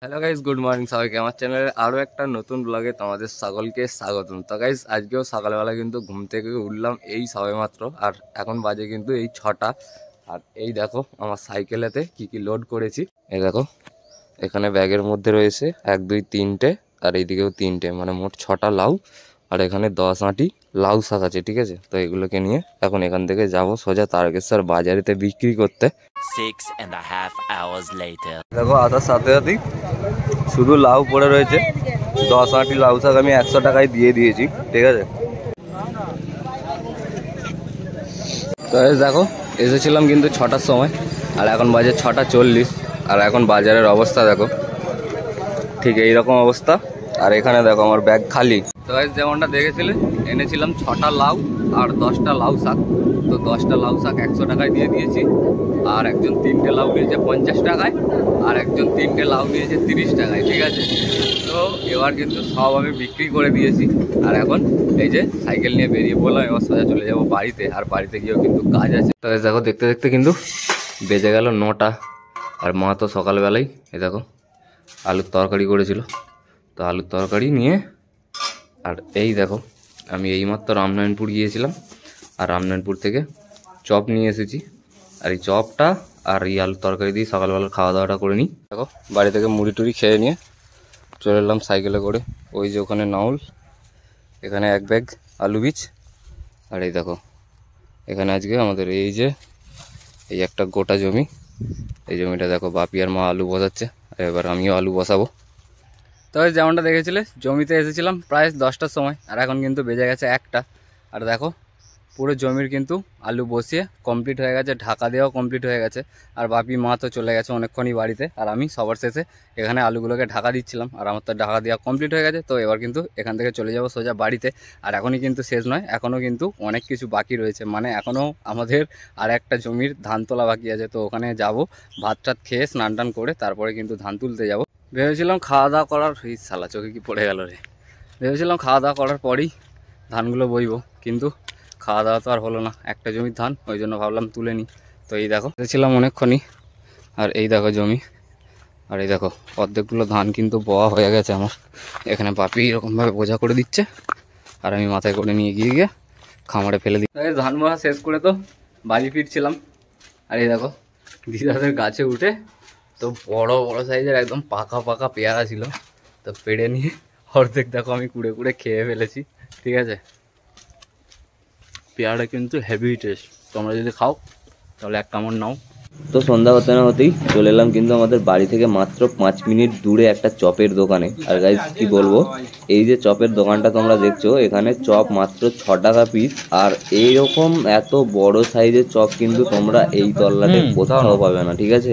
Hello guys, good morning সবাইকে। আমার চ্যানেলের আরও একটা নতুন ব্লগে তোমাদের সকলকে স্বাগতম। তো গাইজ আজকেও সকালবেলা কিন্তু ঘুম থেকে উঠলাম এই সবেমাত্র, আর এখন বাজে কিন্তু এই 6টা। আর এই দেখো আমার সাইকেলেতে কি কি লোড করেছি। এই দেখো এখানে ব্যাগের মধ্যে রয়েছে 1 2 3টে, আর এইদিকেও 3টে, মানে মোট 6টা লাউ। আর এখানে 10 আঁটি লাউ শাক আছে, ঠিক আছে। তো এগুলোকে নিয়ে এখন এখান থেকে যাব সোজা তারকেশ্বর বাজারেতে বিক্রি করতে। 6.5 hours later. দেখো আসার সাথে সাথেই শুধু লাউ পড়ে রয়েছে। 10 আঁটি লাউ শাক আমি 100 টাকায় দিয়ে দিয়েছি, ঠিক আছে। তো দেখো এসেছিলাম কিন্তু 6টার সময়, আর এখন বাজে 6টা 40। আর এখন বাজারের অবস্থা দেখো, ঠিক এইরকম অবস্থা। আর এখানে দেখো আমার ব্যাগ খালি। তো যেমনটা দেখেছিলে, এনেছিলাম 6টা লাউ আর 10টা লাউ শাক। তো 10টা লাউ শাক 100 টাকায় দিয়ে দিয়েছি। আর একজন 3টে লাউ নিয়েছে 50 টাকায়, আর একজন 3টে লাউ নিয়েছে 30 টাকায়, ঠিক আছে। তো এবার কিন্তু সব আমি বিক্রি করে দিয়েছি। আর এখন এই যে সাইকেল নিয়ে বেরিয়ে পড়লাম, এবার সোজা চলে যাবো বাড়িতে। আর বাড়িতে গিয়েও কিন্তু কাজ আছে। তো দেখো দেখতে দেখতে কিন্তু বেজে গেল 9টা। আর মা তো সকালবেলায় এই দেখো আলুর তরকারি করেছিল, তো আলুর তরকারি নিয়ে। আর এই দেখো আমি এইমাত্র রামনারায়ণপুর গিয়েছিলাম, আর রামনারায়ণপুর থেকে চপ নিয়ে এসেছি। আর এই চপটা আর এই আলুর তরকারি দিয়ে সকালবেলা খাওয়া দাওয়াটা করে নিই। দেখো বাড়ি থেকে মুড়ি টুড়ি খেয়ে নিয়ে চলে এলাম সাইকেলে করে। ওই যে ওখানে নাউল, এখানে 1 ব্যাগ আলু বীজ। আর এই দেখো এখানে আজকে আমাদের এই যে এই একটা গোটা জমি, এই জমিটা দেখো বাপি আর মা আলু বসাচ্ছে। এবার আমিও আলু বসাবো। তো যেমনটা দেখেছিলে, জমিতে এসেছিলাম প্রায় 10টার সময়, আর এখন কিন্তু বেজে গেছে 1টা। আর দেখো পুরো জমির কিন্তু আলু বসিয়ে কমপ্লিট হয়ে গেছে, ঢাকা দেওয়াও কমপ্লিট হয়ে গেছে। আর বাপি মা তো চলে গেছে অনেকক্ষণই বাড়িতে, আর আমি সবার শেষে এখানে আলুগুলোকে ঢাকা দিচ্ছিলাম। আর আমার তো ঢাকা দেওয়া কমপ্লিট হয়ে গেছে। তো এবার কিন্তু এখান থেকে চলে যাব সোজা বাড়িতে। আর এখনই কিন্তু শেষ নয়, এখনও কিন্তু অনেক কিছু বাকি রয়েছে। মানে এখনও আমাদের আর একটা জমির ধান তোলা বাকি আছে। তো ওখানে যাব, ভাত টাত খেয়ে স্নান টান করে তারপরে কিন্তু ধান তুলতে যাব। ভেবেছিলাম খাওয়া দাওয়া করার, এই শালা চোখে কি পড়ে গেল রে, ভেবেছিলাম খাওয়া দাওয়া করার পরেই ধানগুলো বইবো, কিন্তু খাওয়া দাওয়া তো আর হলো না। একটা জমির ধান, ওই জন্য ভাবলাম তুলে নিই। তো এই দেখো ছিলাম অনেকক্ষণই। আর এই দেখো জমি, আর এই দেখো অর্ধেকগুলো ধান কিন্তু বওয়া হয়ে গেছে আমার। এখানে বাপি এরকমভাবে বোঝা করে দিচ্ছে, আর আমি মাথায় করে নিয়ে গিয়ে খামারে ফেলে দিই। ধান বওয়া শেষ করে তো বাড়ি ফিরছিলাম। আর এই দেখো দিদাদের গাছে উঠে তো বড় বড় সাইজের একদম পাকা পাকা পেয়ারা ছিল। তো পেড়ে নিয়ে অর্ধেক দেখো আমি কুড়ে কুড়ে খেয়ে ফেলেছি, ঠিক আছে। পেয়ারাটা কিন্তু হেভি টেস্ট, তোমরা যদি খাও তাহলে 1 কামড় নাও। তো সন্ধ্যা হতে না হতেই চলে এলাম কিন্তু আমাদের বাড়ি থেকে মাত্র 5 মিনিট দূরে একটা চপের দোকানে। আর গাইজ কি বলবো, এই যে চপের দোকানটা তোমরা দেখছো, এখানে চপ মাত্র 6 টাকা পিস। আর এইরকম এত বড় সাইজের চপ কিন্তু তোমরা এই তল্লাটে কোথাও পাবে না, ঠিক আছে।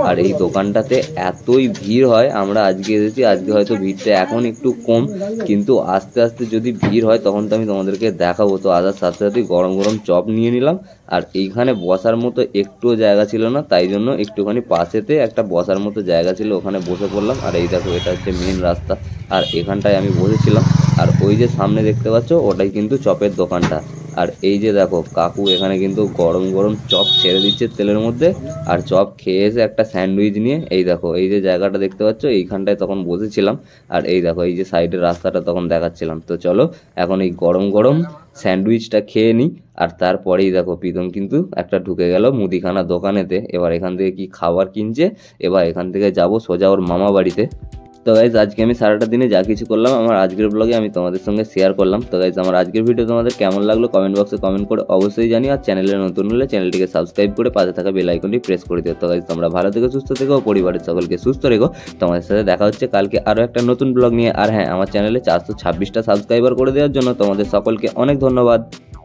আর এই দোকানটাতে এতই ভিড় হয়, আমরা আজকে এসেছি, আজকে হয়তো ভিড়টা এখন একটু কম, কিন্তু আস্তে আস্তে যদি ভিড় হয় তখন তো আমি তোমাদেরকে দেখাবো। তো আসার সাথে সাথেই গরম গরম চপ নিয়ে নিলাম। আর এইখানে বসার মতো একটুও জায়গা ছিল না, তাই জন্য একটুখানি পাশেতে একটা বসার মতো জায়গা ছিল, ওখানে বসে পড়লাম। আর এই দেখো এটা হচ্ছে মেন রাস্তা, আর এখানটায় আমি বসেছিলাম। আর ওই যে সামনে দেখতে পাচ্ছ, ওটাই কিন্তু চপের দোকানটা। আর এই যে দেখো কাকু এখানে কিন্তু গরম গরম চপ ছেড়ে দিচ্ছে তেলের মধ্যে। আর চপ খেয়ে এসে একটা স্যান্ডউইচ নিয়ে, এই দেখো এই যে জায়গাটা দেখতে পাচ্ছ, এইখানটায় তখন বসেছিলাম। আর এই দেখো এই যে সাইডের রাস্তাটা তখন দেখাচ্ছিলাম। তো চলো এখন এই গরম গরম স্যান্ডউইচটা খেয়ে নিই। আর তারপরেই দেখো প্রীতম কিন্তু একটা ঢুকে গেল মুদিখানা দোকানেতে। এবার এখান থেকে কি খাবার কিনছে, এবার এখান থেকে যাব সোজা ওর মামা বাড়িতে। তো গাইজ আজকে আমি সারাটা দিনে যা কিছু করলাম আমার আজকের ব্লগে আমি তোমাদের সঙ্গে শেয়ার করলাম। তো গাইজ আমার আজকের ভিডিও তোমাদের কেমন লাগলো কমেন্ট বক্সে কমেন্ট করে অবশ্যই জানিও। আর চ্যানেলে নতুন হলে চ্যানেলটিকে সাবস্ক্রাইব করে পাশে থাকা বেল আইকনটি প্রেস করে দিও। তো গাইজ তোমরা ভালো থেকো, সুস্থ থেকো, পরিবারের সকলকে সুস্থ রেখো। তোমাদের সাথে দেখা হচ্ছে কালকে আরও একটা নতুন ব্লগ নিয়ে। আর হ্যাঁ, আমার চ্যানেলে 426টা সাবস্ক্রাইবার করে দেওয়ার জন্য তোমাদের সকলকে অনেক ধন্যবাদ।